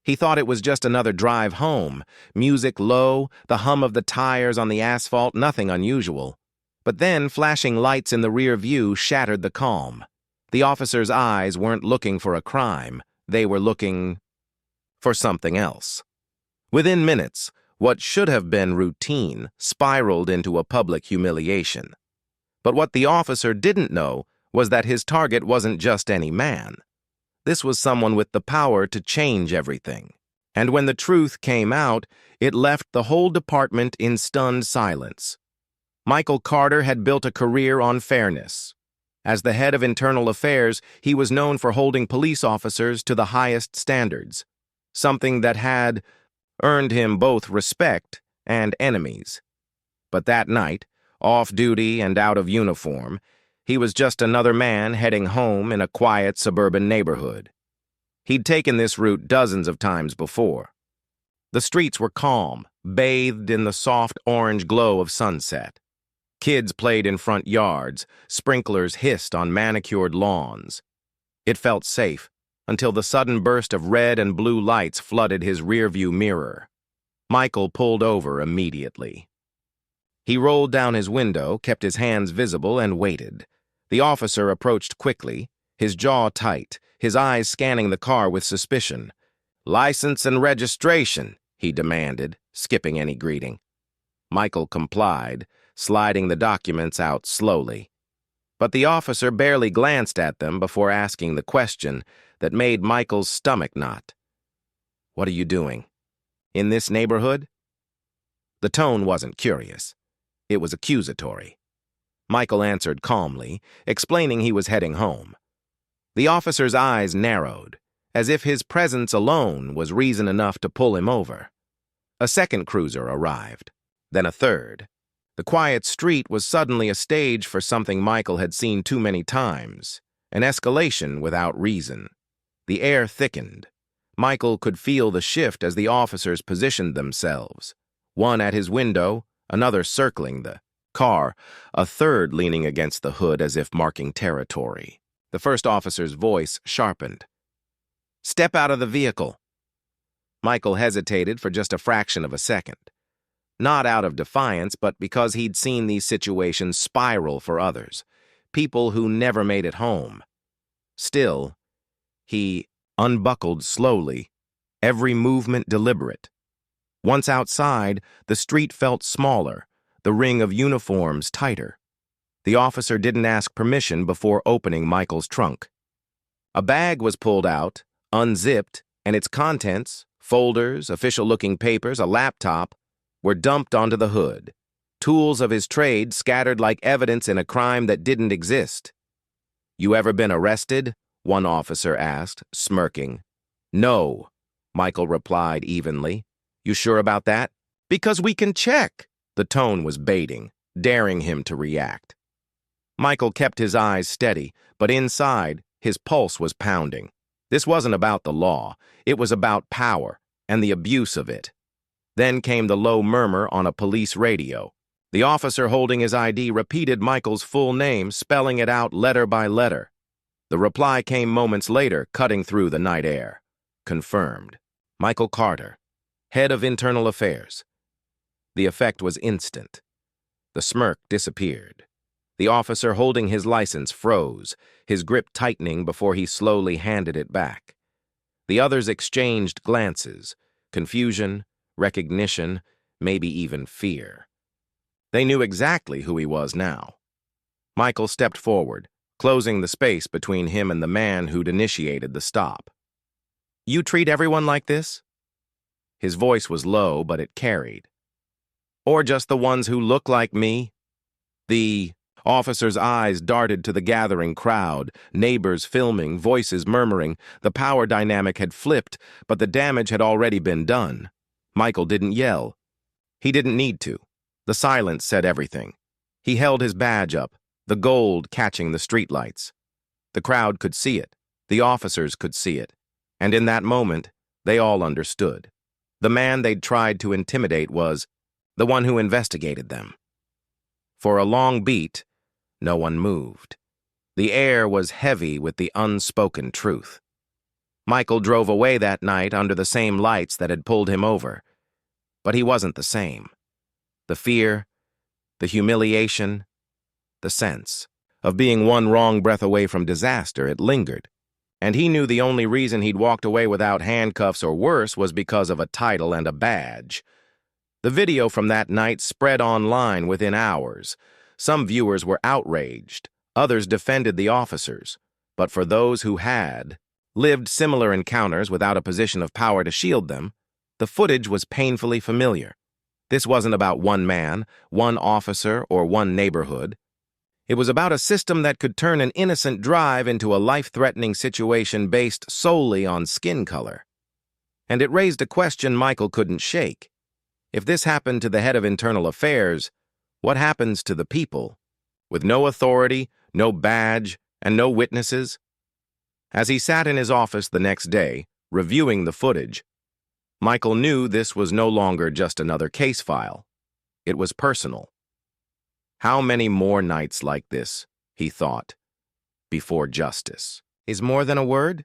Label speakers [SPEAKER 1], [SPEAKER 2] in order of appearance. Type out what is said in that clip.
[SPEAKER 1] He thought it was just another drive home, music low, the hum of the tires on the asphalt, nothing unusual. But then flashing lights in the rear view shattered the calm. The officer's eyes weren't looking for a crime. They were looking for something else. Within minutes, what should have been routine spiraled into a public humiliation. But what the officer didn't know was that his target wasn't just any man. This was someone with the power to change everything. And when the truth came out, it left the whole department in stunned silence. Michael Carter had built a career on fairness. As the head of internal affairs, he was known for holding police officers to the highest standards, something that had earned him both respect and enemies. But that night, off-duty and out of uniform, he was just another man heading home in a quiet suburban neighborhood. He'd taken this route dozens of times before. The streets were calm, bathed in the soft orange glow of sunset. Kids played in front yards, sprinklers hissed on manicured lawns. It felt safe, until the sudden burst of red and blue lights flooded his rearview mirror. Michael pulled over immediately. He rolled down his window, kept his hands visible, and waited. The officer approached quickly, his jaw tight, his eyes scanning the car with suspicion. "License and registration," he demanded, skipping any greeting. Michael complied, sliding the documents out slowly. But the officer barely glanced at them before asking the question that made Michael's stomach knot. "What are you doing? In this neighborhood?" The tone wasn't curious. It was accusatory. Michael answered calmly, explaining he was heading home. The officer's eyes narrowed, as if his presence alone was reason enough to pull him over. A second cruiser arrived, then a third. The quiet street was suddenly a stage for something Michael had seen too many times, an escalation without reason. The air thickened. Michael could feel the shift as the officers positioned themselves, one at his window, another circling the car, a third leaning against the hood as if marking territory. The first officer's voice sharpened. "Step out of the vehicle." Michael hesitated for just a fraction of a second. Not out of defiance, but because he'd seen these situations spiral for others, people who never made it home. Still, he unbuckled slowly, every movement deliberate. Once outside, the street felt smaller, the ring of uniforms tighter. The officer didn't ask permission before opening Michael's trunk. A bag was pulled out, unzipped, and its contents, folders, official-looking papers, a laptop, were dumped onto the hood, tools of his trade scattered like evidence in a crime that didn't exist. "You ever been arrested?" one officer asked, smirking. "No," Michael replied evenly. "You sure about that?" "Because we can check." The tone was baiting, daring him to react. Michael kept his eyes steady, but inside, his pulse was pounding. This wasn't about the law. It was about power and the abuse of it. Then came the low murmur on a police radio. The officer holding his ID repeated Michael's full name, spelling it out letter by letter. The reply came moments later, cutting through the night air. Confirmed. Michael Carter, head of internal affairs. The effect was instant. The smirk disappeared. The officer holding his license froze, his grip tightening before he slowly handed it back. The others exchanged glances, confusion, recognition, maybe even fear. They knew exactly who he was now. Michael stepped forward, closing the space between him and the man who'd initiated the stop. "You treat everyone like this?" His voice was low, but it carried. "Or just the ones who look like me?" The officer's eyes darted to the gathering crowd, neighbors filming, voices murmuring. The power dynamic had flipped, but the damage had already been done. Michael didn't yell. He didn't need to. The silence said everything. He held his badge up, the gold catching the streetlights. The crowd could see it. The officers could see it. And in that moment, they all understood. The man they'd tried to intimidate was the one who investigated them. For a long beat, no one moved. The air was heavy with the unspoken truth. Michael drove away that night under the same lights that had pulled him over. But he wasn't the same. The fear, the humiliation, the sense of being one wrong breath away from disaster, it lingered. And he knew the only reason he'd walked away without handcuffs or worse was because of a title and a badge. The video from that night spread online within hours. Some viewers were outraged, others defended the officers. But for those who had lived similar encounters without a position of power to shield them, the footage was painfully familiar. This wasn't about one man, one officer, or one neighborhood. It was about a system that could turn an innocent drive into a life-threatening situation based solely on skin color. And it raised a question Michael couldn't shake. If this happened to the head of internal affairs, what happens to the people? With no authority, no badge, and no witnesses? As he sat in his office the next day, reviewing the footage, Michael knew this was no longer just another case file. It was personal. How many more nights like this, he thought, before justice? Is more than a word?